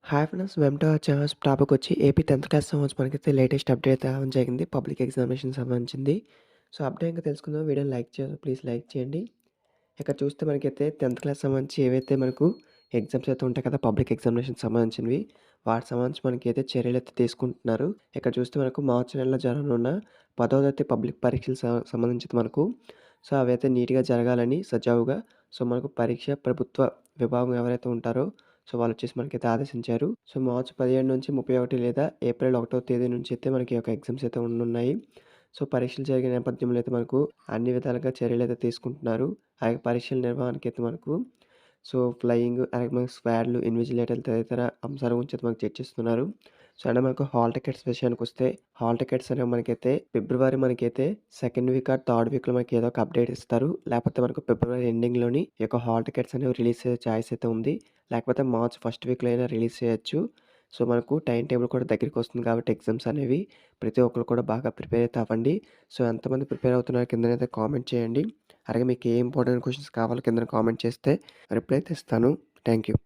Hi friends! Welcome to our channel. Topic వచ్చి AP 10థ్ class సంబంధించి మనకైతే లేటెస్ట్ అప్డేట్ అయితే రావడం జరిగింది. పబ్లిక్ ఎగ్జామినేషన్ సంబంధించింది. సో, అప్డేట్ ఇంకా తెలుసుకుందాం. వీడియోని లైక్ చేయాలి. ప్లీజ్ లైక్ చేయండి. ఇక్కడ చూస్తే మనకైతే 10థ్ క్లాస్ సంబంధించి ఏవైతే మనకు ఎగ్జామ్స్ అయితే ఉంటాయి కదా! పబ్లిక్ ఎగ్జామినేషన్‌కి సంబంధించినవి. వాటికి సంబంధించి మనకైతే చర్యలైతే తీసుకుంటున్నారు. ఇక్కడ చూస్తే మనకు మార్చి నెలలో జరగనున్న 10వ తరగతి పబ్లిక్ పరీక్షలు సంబంధించి మనకు సో, అవైతే నీట్‌గా జరగాలని సజావుగా సో, మనకు పరీక్ష ప్రభుత్వ విభాగం ఎవరైతే ఉంటారో సో, వాళ్ళొచ్చేసి మనకైతే ఆదేశించారు. సో, మార్చి 17 నుంచి 31 లేదా ఏప్రిల్ 1వ తేదీ నుంచి అయితే మనకి యొక్క ఎగ్జామ్స్ అయితే ఉండనున్నాయి. సో, పరీక్షలు జరిగే నేపథ్యంలో అయితే మనకు అన్ని విధాలుగా చర్యలైతే తీసుకుంటున్నారు. అలాగే పరీక్షల నిర్వహణకైతే మనకు సో, ఫ్లయింగ్ అలాగే మనకు స్క్వాడ్లు, ఇన్విజిలేటర్లు తదితర అంశాల గురించి అయితే మనకు చర్చిస్తున్నారు. సో, అంటే మనకు హాల్ టికెట్స్ విషయానికొస్తే హాల్ టికెట్స్ అనేవి మనకైతే ఫిబ్రవరి మనకైతే సెకండ్ వీక్ ఆర్ థర్డ్ వీక్‌లో మనకి ఏదో ఒక అప్డేట్ ఇస్తారు. లేకపోతే మనకు ఫిబ్రవరి ఎండింగ్‌లోని ఈ యొక్క హాల్ టికెట్స్ అనేవి రిలీజ్ అయ్యే ఛాయిస్ అయితే ఉంది. లేకపోతే మార్చ్ ఫస్ట్ వీక్‌లో అయినా రిలీజ్ చేయొచ్చు. సో, మనకు టైమ్ టేబుల్ కూడా దగ్గరికొస్తుంది కాబట్టి ఎగ్జామ్స్ అనేవి ప్రతి ఒక్కరు కూడా బాగా ప్రిపేర్ అయితే అవ్వండి. సో, ఎంతమంది ప్రిపేర్ అవుతున్నారో కిందనైతే కామెంట్ చేయండి. అలాగే మీకు ఏ ఇంపార్టెంట్ క్వెషన్స్ కావాలో కిందన కామెంట్ చేస్తే రిప్లై అయితే ఇస్తాను. Thank you.